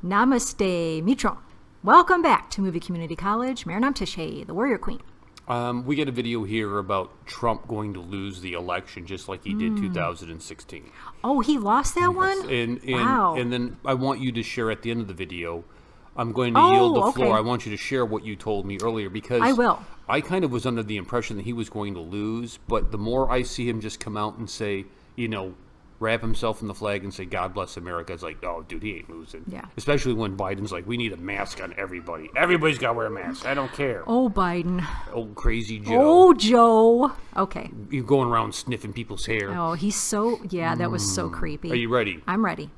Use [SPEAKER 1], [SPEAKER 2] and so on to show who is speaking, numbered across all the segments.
[SPEAKER 1] Namaste, Mitro. Welcome back to Movie Community College. Marinam Tishay, the Warrior Queen.
[SPEAKER 2] We get a video here about Trump going to lose the election just like he did 2016.
[SPEAKER 1] Oh, he lost that one?
[SPEAKER 2] Wow. And then I want you to share at the end of the video. I'm going to yield the floor. I want you to share what you told me earlier because
[SPEAKER 1] I will.
[SPEAKER 2] I kind of was under the impression that he was going to lose, but the more I see him just come out and say, wrap himself in the flag and say, God bless America, it's like, oh, dude, he ain't losing.
[SPEAKER 1] Yeah.
[SPEAKER 2] Especially when Biden's like, we need a mask on everybody. Everybody's got to wear a mask. I don't care.
[SPEAKER 1] Oh, Biden.
[SPEAKER 2] Old crazy Joe.
[SPEAKER 1] Oh, Joe. Okay.
[SPEAKER 2] You're going around sniffing people's hair.
[SPEAKER 1] Oh, he's so, that was so creepy.
[SPEAKER 2] Are you ready?
[SPEAKER 1] I'm ready.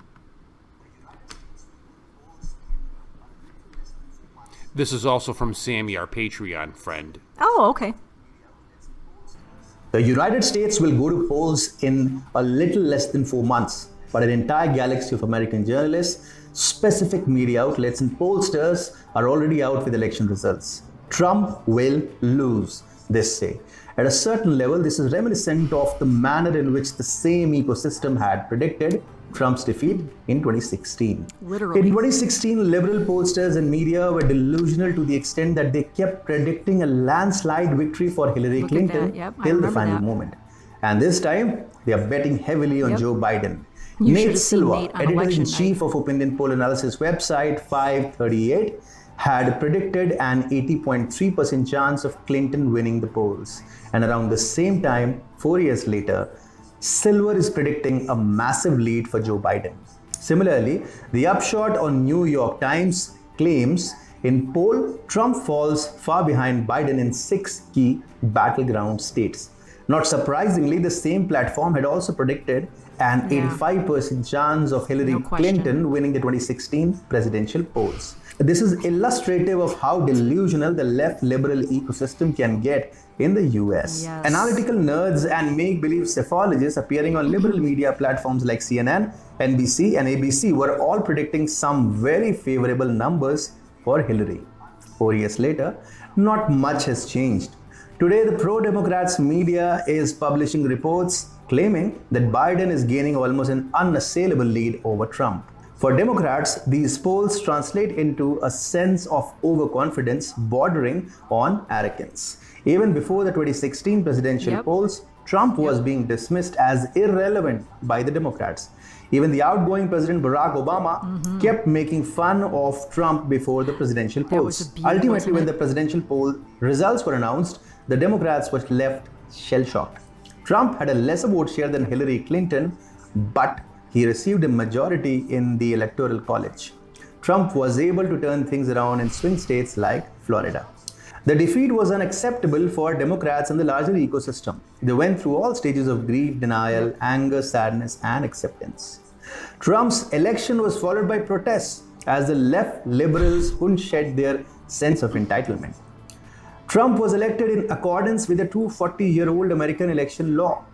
[SPEAKER 2] This is also from Sammy, our Patreon friend.
[SPEAKER 1] Oh, okay.
[SPEAKER 3] The United States will go to polls in a little less than 4 months, but an entire galaxy of American journalists, specific media outlets, and pollsters are already out with election results. Trump will lose, they say. At a certain level, this is reminiscent of the manner in which the same ecosystem had predicted Trump's defeat in 2016.
[SPEAKER 1] Literally.
[SPEAKER 3] In 2016, liberal pollsters and media were delusional to the extent that they kept predicting a landslide victory for Hillary Clinton till the final moment. And this time, they are betting heavily on Joe Biden. Nate Silva, editor-in-chief of opinion poll analysis website 538, had predicted an 80.3% chance of Clinton winning the polls. And around the same time, 4 years later, Silver is predicting a massive lead for Joe Biden. Similarly, the upshot on New York Times claims in poll, Trump falls far behind Biden in 6 key battleground states. Not surprisingly, the same platform had also predicted an 85% chance of Hillary Clinton winning the 2016 presidential polls. This is illustrative of how delusional the left liberal ecosystem can get in the US.
[SPEAKER 1] Yes.
[SPEAKER 3] Analytical nerds and make-believe psephologists appearing on liberal media platforms like CNN, NBC, and ABC were all predicting some very favorable numbers for Hillary. 4 years later, not much has changed. Today, the pro-Democrats media is publishing reports claiming that Biden is gaining almost an unassailable lead over Trump. For Democrats, these polls translate into a sense of overconfidence bordering on arrogance. Even before the 2016 presidential polls, Trump was being dismissed as irrelevant by the Democrats. Even the outgoing President Barack Obama kept making fun of Trump before the presidential polls. Ultimately, when the presidential poll results were announced, the Democrats were left shell-shocked. Trump had a lesser vote share than Hillary Clinton, but he received a majority in the Electoral College. Trump was able to turn things around in swing states like Florida. The defeat was unacceptable for Democrats and the larger ecosystem. They went through all stages of grief, denial, anger, sadness, and acceptance. Trump's election was followed by protests as the left liberals couldn't shed their sense of entitlement. Trump was elected in accordance with the 240-year-old American election law.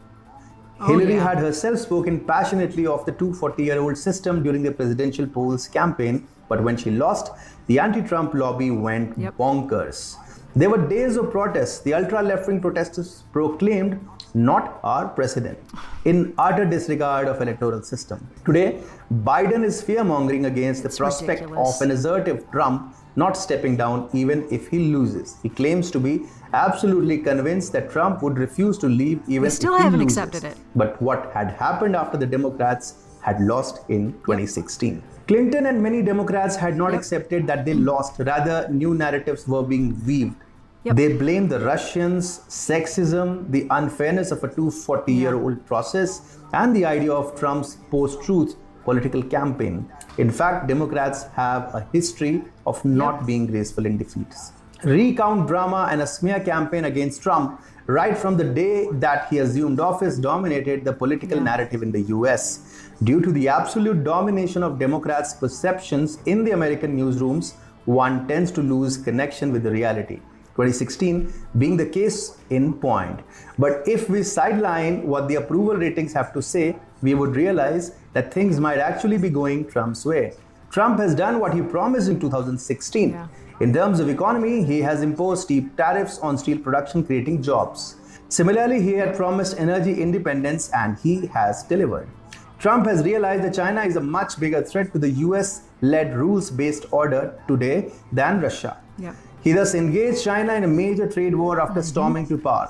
[SPEAKER 3] Hillary had herself spoken passionately of the 240-year-old system during the presidential polls campaign, but when she lost, the anti-Trump lobby went bonkers. There were days of protests. The ultra-left-wing protesters proclaimed, "Not our president," in utter disregard of electoral system. Today, Biden is fear-mongering against the prospect of an assertive Trump not stepping down even if he loses. He claims to be absolutely convinced that Trump would refuse to leave even if he
[SPEAKER 1] still haven't
[SPEAKER 3] loses.
[SPEAKER 1] accepted it.
[SPEAKER 3] But what had happened after the Democrats had lost in 2016? Clinton and many Democrats had not accepted that they lost. Rather, new narratives were being weaved. They blamed the Russians, sexism, the unfairness of a 240-year-old process, and the idea of Trump's post-truth political campaign. In fact, Democrats have a history of not being graceful in defeats. Recount drama and a smear campaign against Trump right from the day that he assumed office dominated the political narrative in the US. Due to the absolute domination of Democrats' perceptions in the American newsrooms, one tends to lose connection with the reality. 2016 being the case in point. But if we sideline what the approval ratings have to say, we would realize that things might actually be going Trump's way. Trump has done what he promised in 2016. In terms of economy, he has imposed steep tariffs on steel production, creating jobs. Similarly, he had promised energy independence and he has delivered. Trump has realized that China is a much bigger threat to the US led rules-based order today than Russia.
[SPEAKER 1] Yep.
[SPEAKER 3] He thus engaged China in a major trade war after storming to power.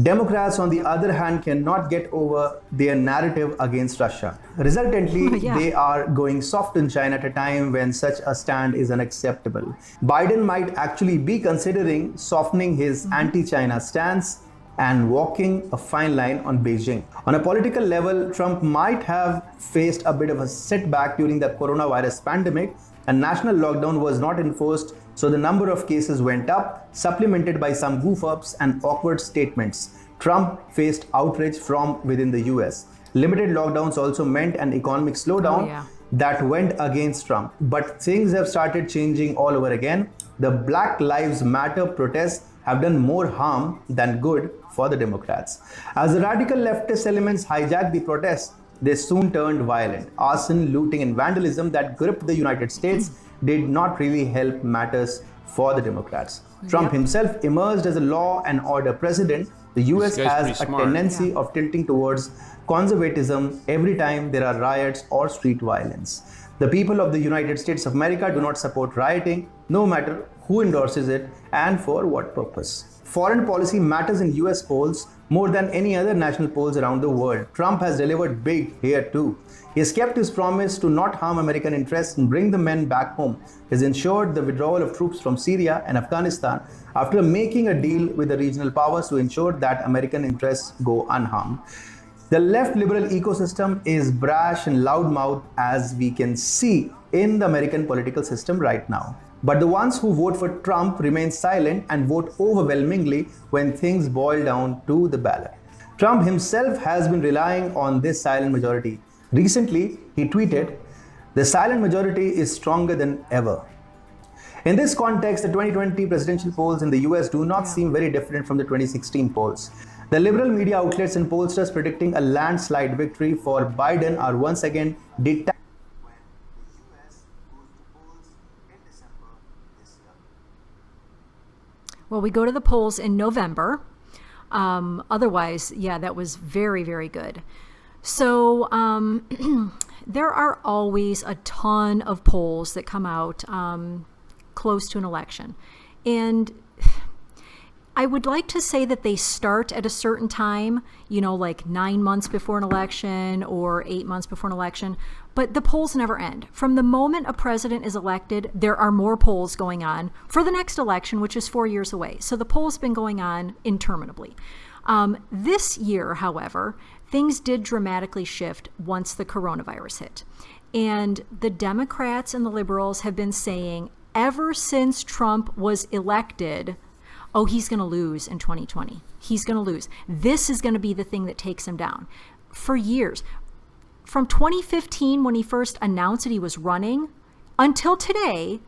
[SPEAKER 3] Democrats, on the other hand, cannot get over their narrative against Russia. Resultantly,
[SPEAKER 1] Yeah.
[SPEAKER 3] they are going soft on China at a time when such a stand is unacceptable. Biden might actually be considering softening his anti-China stance and walking a fine line on Beijing. On a political level, Trump might have faced a bit of a setback during the coronavirus pandemic. A national lockdown was not enforced, so the number of cases went up, supplemented by some goof-ups and awkward statements. Trump faced outrage from within the US. Limited lockdowns also meant an economic slowdown
[SPEAKER 1] yeah.
[SPEAKER 3] that went against Trump. But things have started changing all over again. The Black Lives Matter protests have done more harm than good for the Democrats. As the radical leftist elements hijacked the protests, they soon turned violent. Arson, looting, and vandalism that gripped the United States did not really help matters for the Democrats. Trump himself emerged as a law and order president. The US
[SPEAKER 2] This guy's
[SPEAKER 3] has
[SPEAKER 2] pretty
[SPEAKER 3] a
[SPEAKER 2] smart.
[SPEAKER 3] tendency of tilting towards conservatism every time there are riots or street violence. The people of the United States of America do not support rioting, no matter who endorses it and for what purpose. Foreign policy matters in US polls more than any other national polls around the world. Trump has delivered big here too. He has kept his promise to not harm American interests and bring the men back home. He has ensured the withdrawal of troops from Syria and Afghanistan after making a deal with the regional powers to ensure that American interests go unharmed. The left liberal ecosystem is brash and loudmouth, as we can see in the American political system right now. But the ones who vote for Trump remain silent and vote overwhelmingly when things boil down to the ballot. Trump himself has been relying on this silent majority. Recently, he tweeted, "The silent majority is stronger than ever." In this context, the 2020 presidential polls in the US do not seem very different from the 2016 polls. The liberal media outlets and pollsters predicting a landslide victory for Biden are once again detached.
[SPEAKER 1] Well, we go to the polls in November. Otherwise, yeah, that was very, very good. So there are always a ton of polls that come out close to an election. And I would like to say that they start at a certain time, you know, like 9 months before an election or 8 months before an election, but the polls never end. From the moment a president is elected, there are more polls going on for the next election, which is 4 years away. So the polls been going on interminably. This year, however, things did dramatically shift once the coronavirus hit. And the Democrats and the liberals have been saying ever since Trump was elected, oh, he's going to lose in 2020. He's going to lose. This is going to be the thing that takes him down. For years, from 2015, when he first announced that he was running, until today,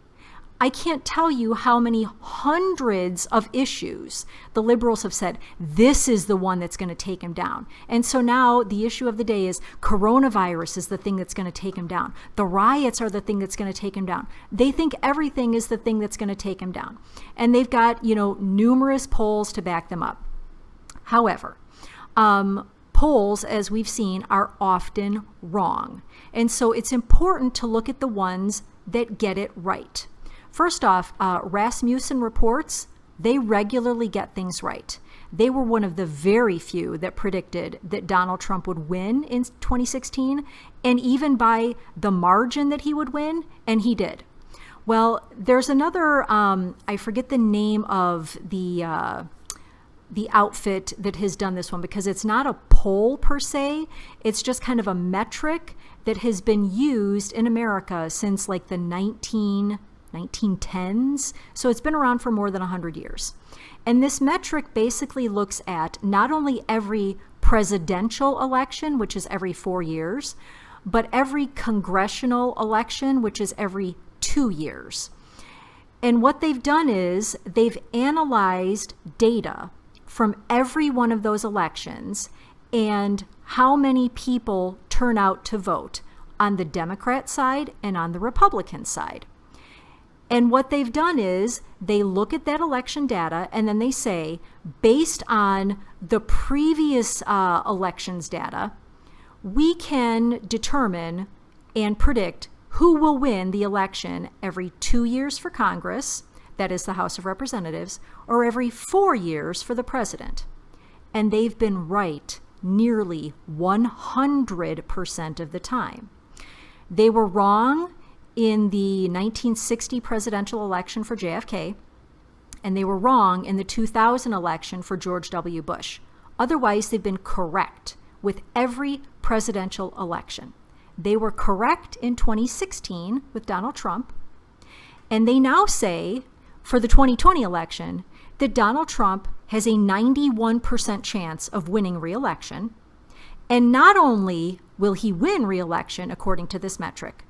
[SPEAKER 1] I can't tell you how many hundreds of issues the liberals have said, this is the one that's going to take him down. And so now the issue of the day is coronavirus is the thing that's going to take him down. The riots are the thing that's going to take him down. They think everything is the thing that's going to take him down. And they've got, you know, numerous polls to back them up. However, polls, as we've seen, are often wrong. And so it's important to look at the ones that get it right. First off, Rasmussen reports, they regularly get things right. They were one of the very few that predicted that Donald Trump would win in 2016, and even by the margin that he would win, and he did. Well, there's another, I forget the name of the outfit that has done this one, because it's not a poll per se, it's just kind of a metric that has been used in America since like the 1910s. So it's been around for more than 100 years. And this metric basically looks at not only every presidential election, which is every 4 years, but every congressional election, which is every 2 years. And what they've done is they've analyzed data from every one of those elections and how many people turn out to vote on the Democrat side and on the Republican side. And what they've done is they look at that election data and then they say, based on the previous elections data, we can determine and predict who will win the election every 2 years for Congress, that is the House of Representatives, or every 4 years for the president. And they've been right nearly 100% of the time. They were wrong in the 1960 presidential election for JFK, and they were wrong in the 2000 election for George W. Bush. Otherwise, they've been correct with every presidential election. They were correct in 2016 with Donald Trump, and they now say for the 2020 election that Donald Trump has a 91% chance of winning re-election. And not only will he win re-election according to this metric,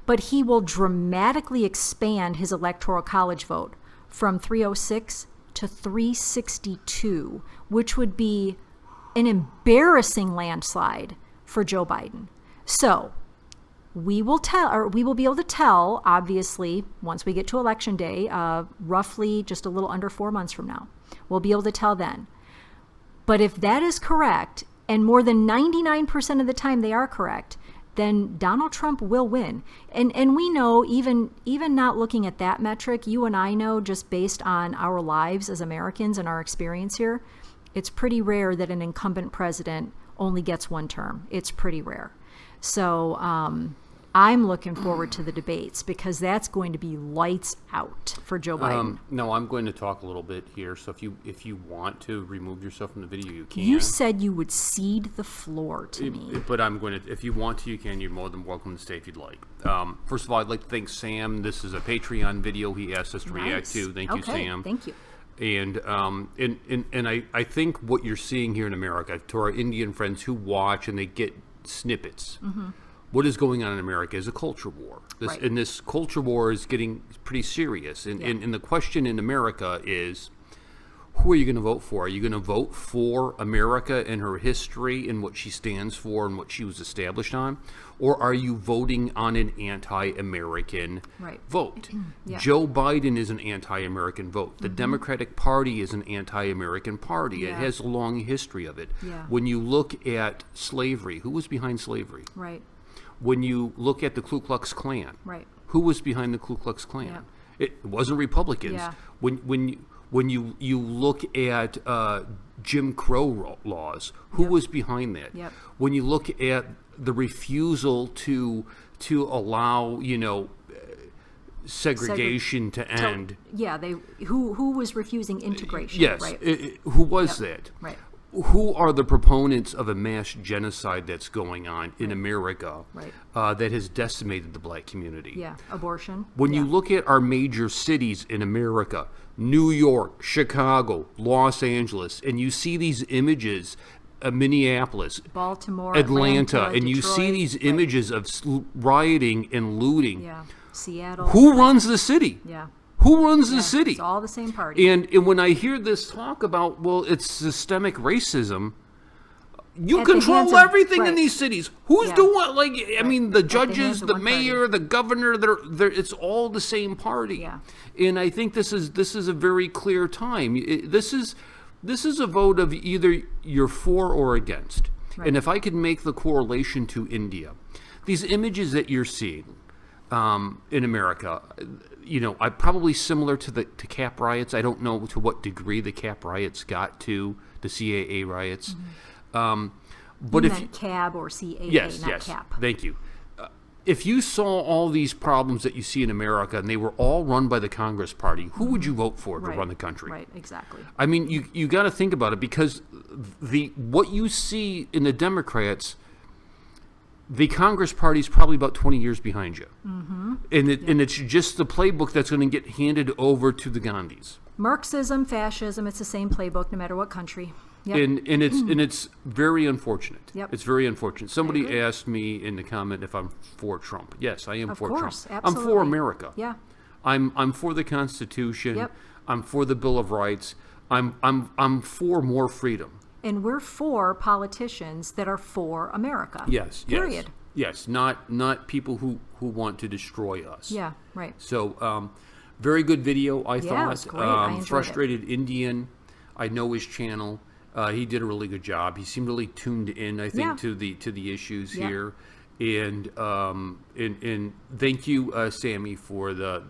[SPEAKER 1] but he will dramatically expand his electoral college vote from 306 to 362, which would be an embarrassing landslide for Joe Biden. So we will be able to tell, obviously, once we get to Election Day, roughly just a little under 4 months from now. We'll be able to tell then. But if that is correct, and more than 99% of the time they are correct, then Donald Trump will win. And we know, even not looking at that metric, you and I know, just based on our lives as Americans and our experience here, it's pretty rare that an incumbent president only gets one term. It's pretty rare. So I'm looking forward to the debates because that's going to be lights out for Joe Biden.
[SPEAKER 2] No, I'm going to talk a little bit here. So if you want to remove yourself from the video, you can.
[SPEAKER 1] You said you would cede the floor to me.
[SPEAKER 2] But I'm going to, if you want to, you can. You're more than welcome to stay if you'd like. First of all, I'd like to thank Sam. This is a Patreon video he asked us to react to. Thank you, Sam.
[SPEAKER 1] Thank you.
[SPEAKER 2] And I think what you're seeing here in America, to our Indian friends who watch and they get snippets, what is going on in America is a culture war. And this culture war is getting pretty serious. And the question in America is, who are you going to vote for? Are you going to vote for America and her history and what she stands for and what she was established on? Or are you voting on an anti-American vote? Joe Biden is an anti-American vote. The Democratic Party is an anti-American party. It has a long history of it. When you look at slavery, who was behind slavery? When you look at the Ku Klux Klan, who was behind the Ku Klux Klan? It wasn't Republicans. When you look at Jim Crow laws, who was behind that? When you look at the refusal to allow, segregation to end.
[SPEAKER 1] Who was refusing integration?
[SPEAKER 2] Yes. Who was that? Who are the proponents of a mass genocide that's going on in America that has decimated the black community?
[SPEAKER 1] Abortion.
[SPEAKER 2] When you look at our major cities in America, New York, Chicago, Los Angeles, and you see these images, Minneapolis,
[SPEAKER 1] Baltimore,
[SPEAKER 2] Atlanta, and
[SPEAKER 1] Detroit,
[SPEAKER 2] you see these images of rioting and looting.
[SPEAKER 1] Seattle.
[SPEAKER 2] Who runs the city? Who runs the city?
[SPEAKER 1] It's all the same party.
[SPEAKER 2] And when I hear this talk about, well, it's systemic racism, you control everything in these cities. Who's doing what? Like, I mean, the judges, the mayor, the governor, it's all the same party. And I think this is a very clear time. This is a vote of either you're for or against. And if I could make the correlation to India, these images that you're seeing in America, I probably similar to Cap riots. I don't know to what degree the Cap riots got to the CAA riots. But
[SPEAKER 1] you meant CAB or CAA, not Cap.
[SPEAKER 2] Thank you. If you saw all these problems that you see in America and they were all run by the Congress Party, who would you vote for to run the country?
[SPEAKER 1] Exactly.
[SPEAKER 2] I mean, you got to think about it because what you see in the Democrats, the Congress Party is probably about 20 years behind you. And it's just the playbook that's going to get handed over to the Gandhis.
[SPEAKER 1] Marxism, fascism, it's the same playbook no matter what country.
[SPEAKER 2] And it's very unfortunate. It's very unfortunate. Somebody asked me in the comment if I'm for Trump. Yes, I am for Trump.
[SPEAKER 1] Absolutely.
[SPEAKER 2] I'm for America. I'm for the Constitution. I'm for the Bill of Rights. I'm for more freedom.
[SPEAKER 1] And we're for politicians that are for America. Period.
[SPEAKER 2] Yes, not people who want to destroy us. So, very good video, I thought.
[SPEAKER 1] It was great. I enjoyed
[SPEAKER 2] Frustrated Indian. I know his channel. He did a really good job. He seemed really tuned in, I think, to the issues here. And thank you, Sammy, for the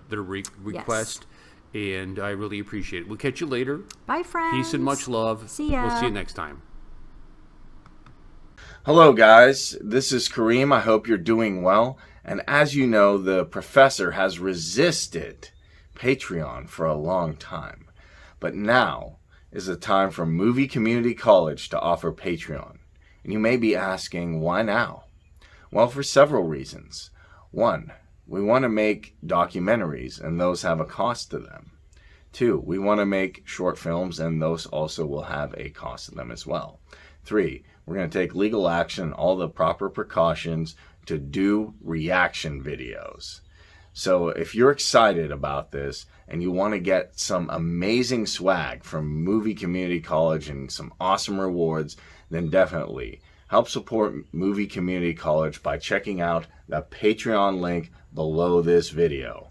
[SPEAKER 2] request. And I really appreciate it. We'll catch you later.
[SPEAKER 1] Bye, friends.
[SPEAKER 2] Peace and much love.
[SPEAKER 1] See ya.
[SPEAKER 2] We'll see you next time.
[SPEAKER 4] Hello, guys. This is Kareem. I hope you're doing well. And as you know, the professor has resisted Patreon for a long time. But now is the time for Movie Community College to offer Patreon. And you may be asking, why now? Well, for several reasons. One, we want to make documentaries, and those have a cost to them. Two, we want to make short films, and those also will have a cost to them as well. Three, we're going to take legal action, all the proper precautions to do reaction videos. So if you're excited about this and you want to get some amazing swag from Movie Community College and some awesome rewards, then definitely help support Movie Community College by checking out the Patreon link below this video.